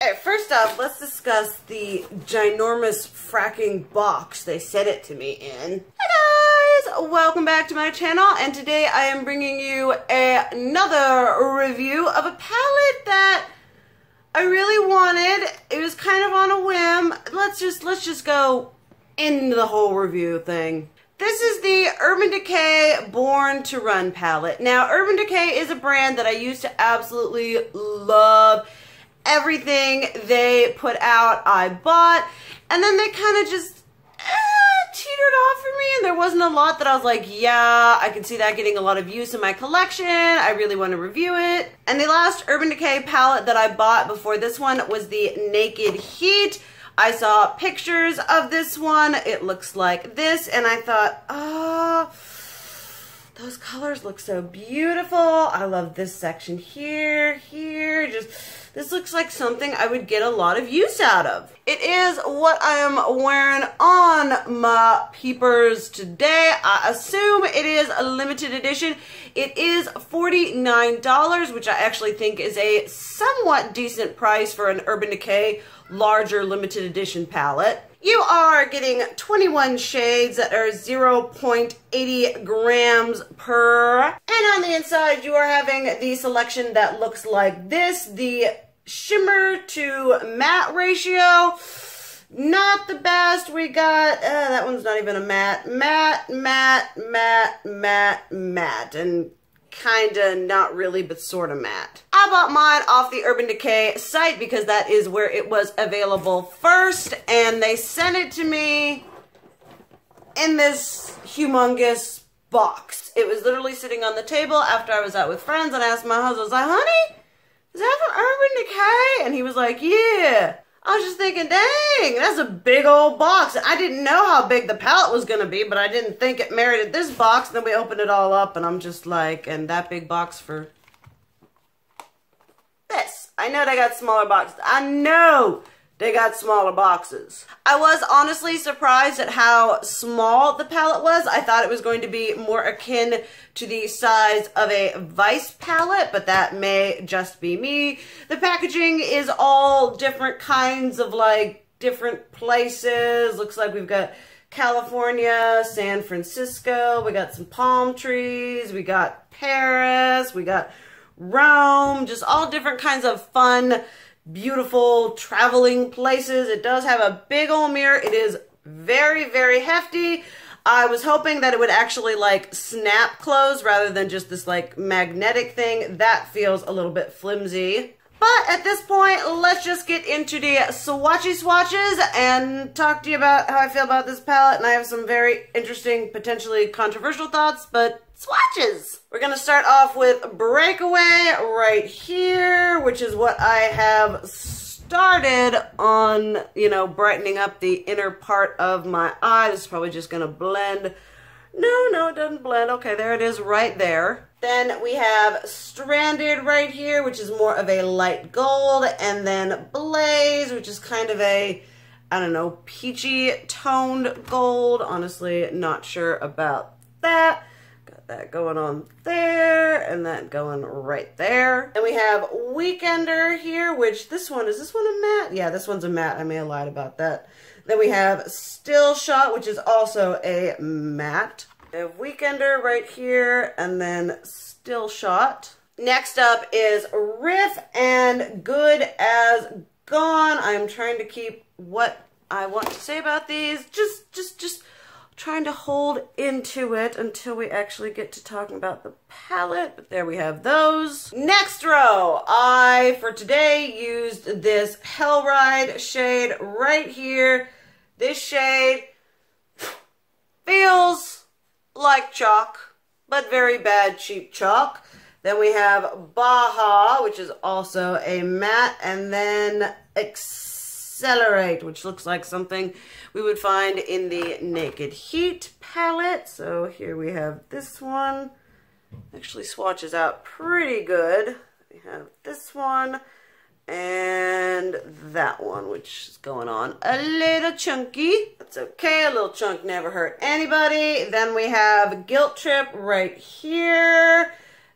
Alright, first off, let's discuss the ginormous fracking box they sent it to me in. Hi guys! Welcome back to my channel, and today I am bringing you another review of a palette that I really wanted. It was kind of on a whim. Let's just go into the whole review thing. This is the Urban Decay Born to Run palette. Now, Urban Decay is a brand that I used to absolutely love. Everything they put out, I bought, and then they kind of just teetered off for me, and there wasn't a lot that I was like, yeah, I can see that getting a lot of use in my collection. I really want to review it. And the last Urban Decay palette that I bought before this one was the Naked Heat. I saw pictures of this one. It looks like this, and I thought, oh, those colors look so beautiful. I love this section here, this looks like something I would get a lot of use out of. It is what I am wearing on my peepers today. I assume it is a limited edition. It is $49, which I actually think is a somewhat decent price for an Urban Decay larger limited edition palette. You are getting 21 shades that are 0.80 grams per. And on the inside, you are having the selection that looks like this. The shimmer to matte ratio. Not the best. We got, that one's not even a matte. Matte, and kinda not really, but sorta matte. I bought mine off the Urban Decay site because that is where it was available first, and they sent it to me in this humongous box. It was literally sitting on the table after I was out with friends, and I asked my husband, I was like, honey, is that from Urban Decay? And he was like, yeah. I was just thinking, dang, that's a big old box. I didn't know how big the palette was going to be, but I didn't think it merited this box. And then we opened it all up, and I'm just like, and that big box for this. I know they got smaller boxes. I know they got smaller boxes. I was honestly surprised at how small the palette was. I thought it was going to be more akin to the size of a Vice palette, but that may just be me. The packaging is all different kinds of like different places. Looks like we've got California, San Francisco, we got some palm trees, we got Paris, we got Rome, just all different kinds of fun, beautiful traveling places. It does have a big old mirror. It is very, very hefty. I was hoping that it would actually like snap close rather than just this like magnetic thing. That feels a little bit flimsy. But at this point, let's just get into the swatches and talk to you about how I feel about this palette. And I have some very interesting, potentially controversial thoughts, but swatches. We're going to start off with Breakaway right here, which is what I have started on, you know, brightening up the inner part of my eye. This is probably just going to blend. No, it doesn't blend. Okay, there it is right there. Then we have Stranded right here, which is more of a light gold. And then Blaze, which is kind of a, I don't know, peachy toned gold. Honestly, not sure about that. Got that going on there and that going right there. And we have Weekender here, which this one, is this one a matte? Yeah, this one's a matte. I may have lied about that. Then we have Still Shot, which is also a matte. We have Weekender right here, and then Still Shot. Next up is Riff and Good as Gone. I'm trying to keep what I want to say about these. Just trying to hold into it until we actually get to talking about the palette. But there we have those. Next row, I, for today, used this Hellride shade right here. This shade feels like chalk, but very bad cheap chalk. Then we have Baja, which is also a matte, and then Accelerate, which looks like something we would find in the Naked Heat palette. So here we have this one. Actually swatches out pretty good. We have this one and that one, which is going on a little chunky. That's okay, a little chunk never hurt anybody. Then we have Guilt Trip right here.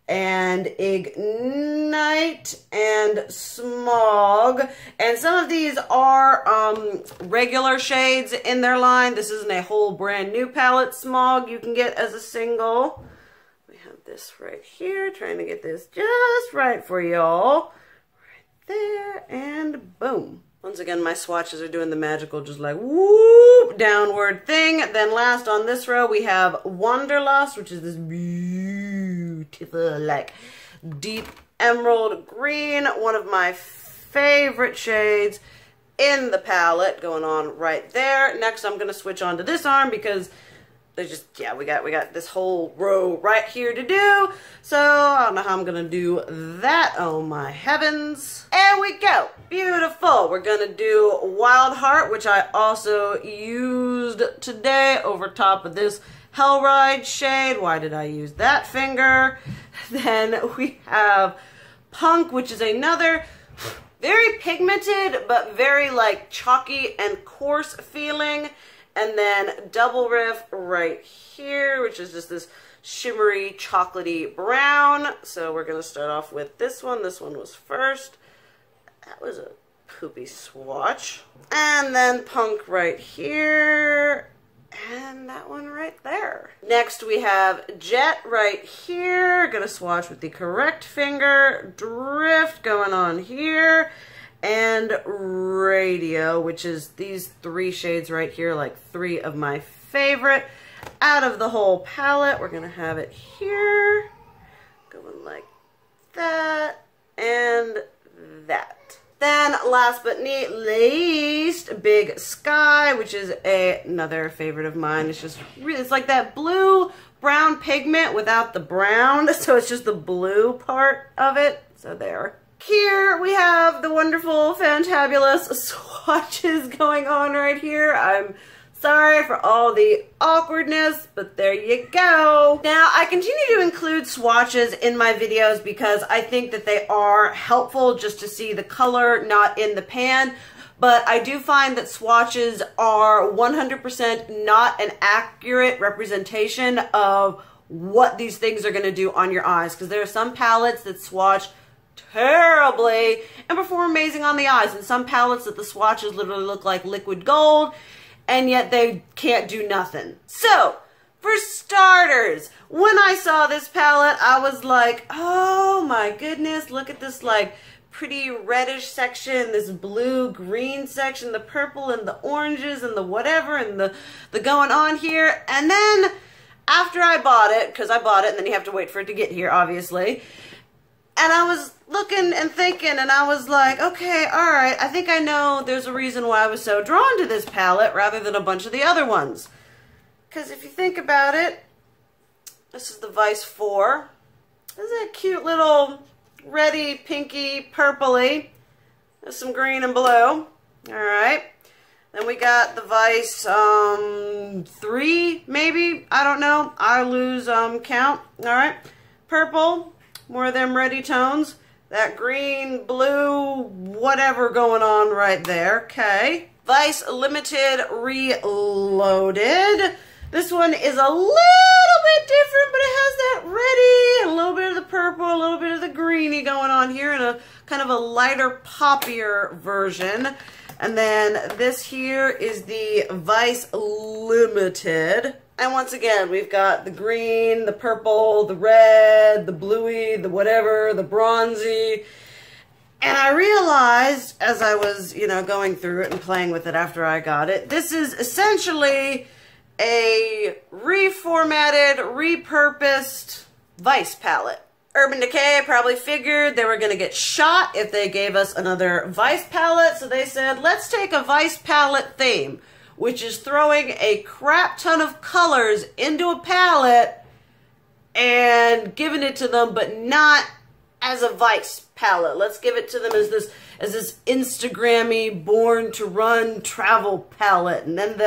and Ignite and Smog. And some of these are regular shades in their line. This isn't a whole brand new palette. Smog you can get as a single. We have this right here, trying to get this just right for y'all. Right there, and boom. Once again, my swatches are doing the magical, just like whoop, downward thing. Then last on this row, we have Wanderlust, which is this beautiful, like, deep emerald green. One of my favorite shades in the palette going on right there. Next, I'm going to switch on to this arm because there's just, yeah, we got this whole row right here to do. So I don't know how I'm gonna do that. Oh my heavens. And we go. Beautiful. We're gonna do Wild Heart, which I also used today over top of this Hellride shade. Why did I use that finger? Then we have Punk, which is another very pigmented, but very like chalky and coarse feeling. And then Double Riff right here, which is just this shimmery, chocolatey brown. So we're going to start off with this one. This one was first. That was a poopy swatch. And then Punk right here. And that one right there. Next we have Jet right here. Going to swatch with the correct finger. Drift going on here. And Radio, which is these three shades right here, like three of my favorite out of the whole palette. We're going to have it here, going like that and that. Then last but not least, Big Sky, which is another favorite of mine. It's just really, it's like that blue brown pigment without the brown, so it's just the blue part of it. So there. Here we have the wonderful, fantabulous swatches going on right here. I'm sorry for all the awkwardness, but there you go. Now, I continue to include swatches in my videos because I think that they are helpful just to see the color not in the pan. But I do find that swatches are 100% not an accurate representation of what these things are going to do on your eyes. Because there are some palettes that swatch terribly and perform amazing on the eyes, and some palettes that the swatches literally look like liquid gold and yet they can't do nothing. So for starters, when I saw this palette, I was like, oh my goodness, look at this like pretty reddish section, this blue green section, the purple and the oranges and the whatever and the going on here. And then after I bought it, because I bought it and then you have to wait for it to get here obviously, and I was looking and thinking, and I was like, okay, all right, I think I know there's a reason why I was so drawn to this palette rather than a bunch of the other ones. Because if you think about it, this is the Vice 4. Isn't it cute little reddy, pinky, purpley? There's some green and blue. All right. Then we got the Vice 3, maybe? I don't know. I lose count. All right. Purple. More of them reddy tones. That green, blue, whatever going on right there. Okay. Vice Limited Reloaded. This one is a little bit different, but it has that reddy, a little bit of the purple, a little bit of the greeny going on here, and a kind of a lighter, poppier version. And then this here is the Vice Limited. And once again, we've got the green, the purple, the red, the bluey, the whatever, the bronzy. And I realized as I was, you know, going through it and playing with it after I got it, this is essentially a reformatted, repurposed Vice palette. Urban Decay probably figured they were going to get shot if they gave us another Vice palette, so they said, let's take a Vice palette theme, which is throwing a crap ton of colors into a palette and giving it to them, but not as a Vice palette. Let's give it to them as this Instagrammy, born to run travel palette, and then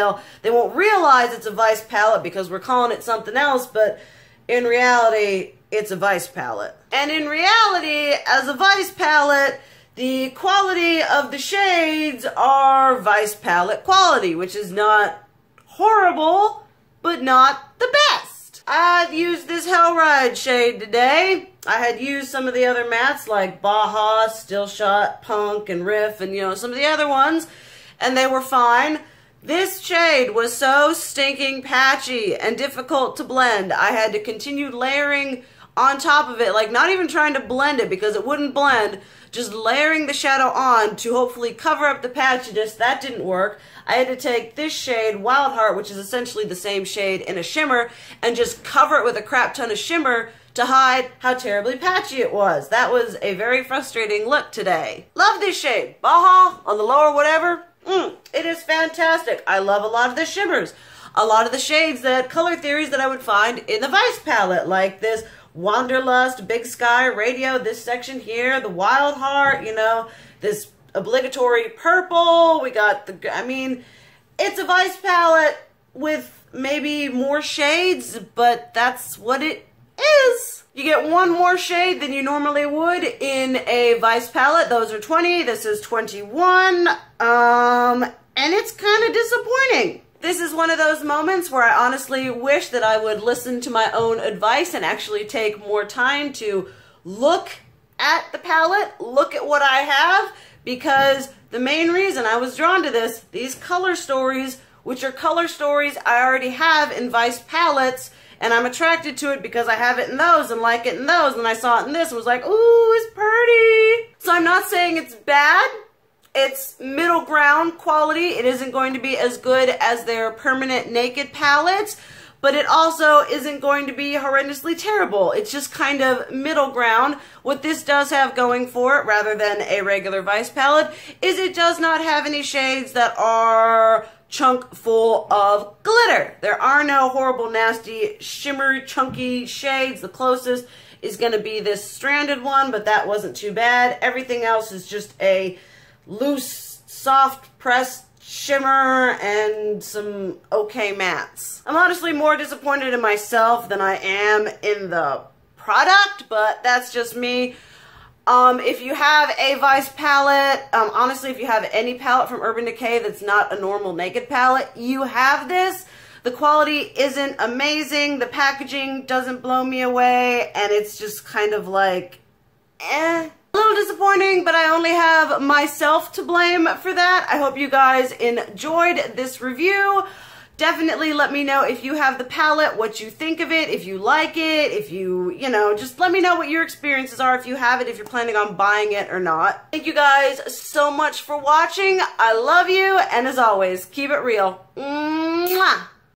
they won't realize it's a Vice palette because we're calling it something else, but in reality, it's a Vice palette. And in reality, as a Vice palette, the quality of the shades are Vice palette quality, which is not horrible, but not the best. I used this Hellride shade today. I had used some of the other mattes like Baja, Still Shot, Punk, and Riff, and you know, some of the other ones, and they were fine. This shade was so stinking patchy and difficult to blend. I had to continue layering on top of it, like not even trying to blend it because it wouldn't blend, just layering the shadow on to hopefully cover up the patchiness. That didn't work. I had to take this shade, Wild Heart, which is essentially the same shade in a shimmer, and just cover it with a crap ton of shimmer to hide how terribly patchy it was. That was a very frustrating look today. Love this shade. Baja on the lower whatever. It is fantastic. I love a lot of the shimmers. A lot of the shades that color theories that I would find in the Vice palette, like this Wanderlust, Big Sky, Radio, this section here, the Wild Heart, you know, this obligatory purple. We got the, I mean, it's a Vice palette with maybe more shades, but that's what it is. You get one more shade than you normally would in a Vice palette. Those are 20, this is 21, and it's kind of disappointing. This is one of those moments where I honestly wish that I would listen to my own advice and actually take more time to look at the palette, look at what I have, because the main reason I was drawn to this, these color stories, which are color stories I already have in Vice palettes, and I'm attracted to it because I have it in those and like it in those, and I saw it in this and was like, ooh, it's pretty. So I'm not saying it's bad. It's middle ground quality. It isn't going to be as good as their permanent naked palettes, but it also isn't going to be horrendously terrible. It's just kind of middle ground. What this does have going for it, rather than a regular Vice palette, is it does not have any shades that are chunk full of glitter. There are no horrible, nasty, shimmery, chunky shades. The closest is going to be this stranded one, but that wasn't too bad. Everything else is just a loose, soft pressed shimmer and some okay mattes. I'm honestly more disappointed in myself than I am in the product, but that's just me. If you have a Vice palette, honestly, if you have any palette from Urban Decay that's not a normal naked palette, you have this. The quality isn't amazing, the packaging doesn't blow me away, and it's just kind of like, eh. A little disappointing, but I only have myself to blame for that. I hope you guys enjoyed this review. Definitely let me know if you have the palette, what you think of it, if you like it, if you know, just let me know what your experiences are, if you have it, if you're planning on buying it or not. Thank you guys so much for watching. I love you, and as always, keep it real. Mwah!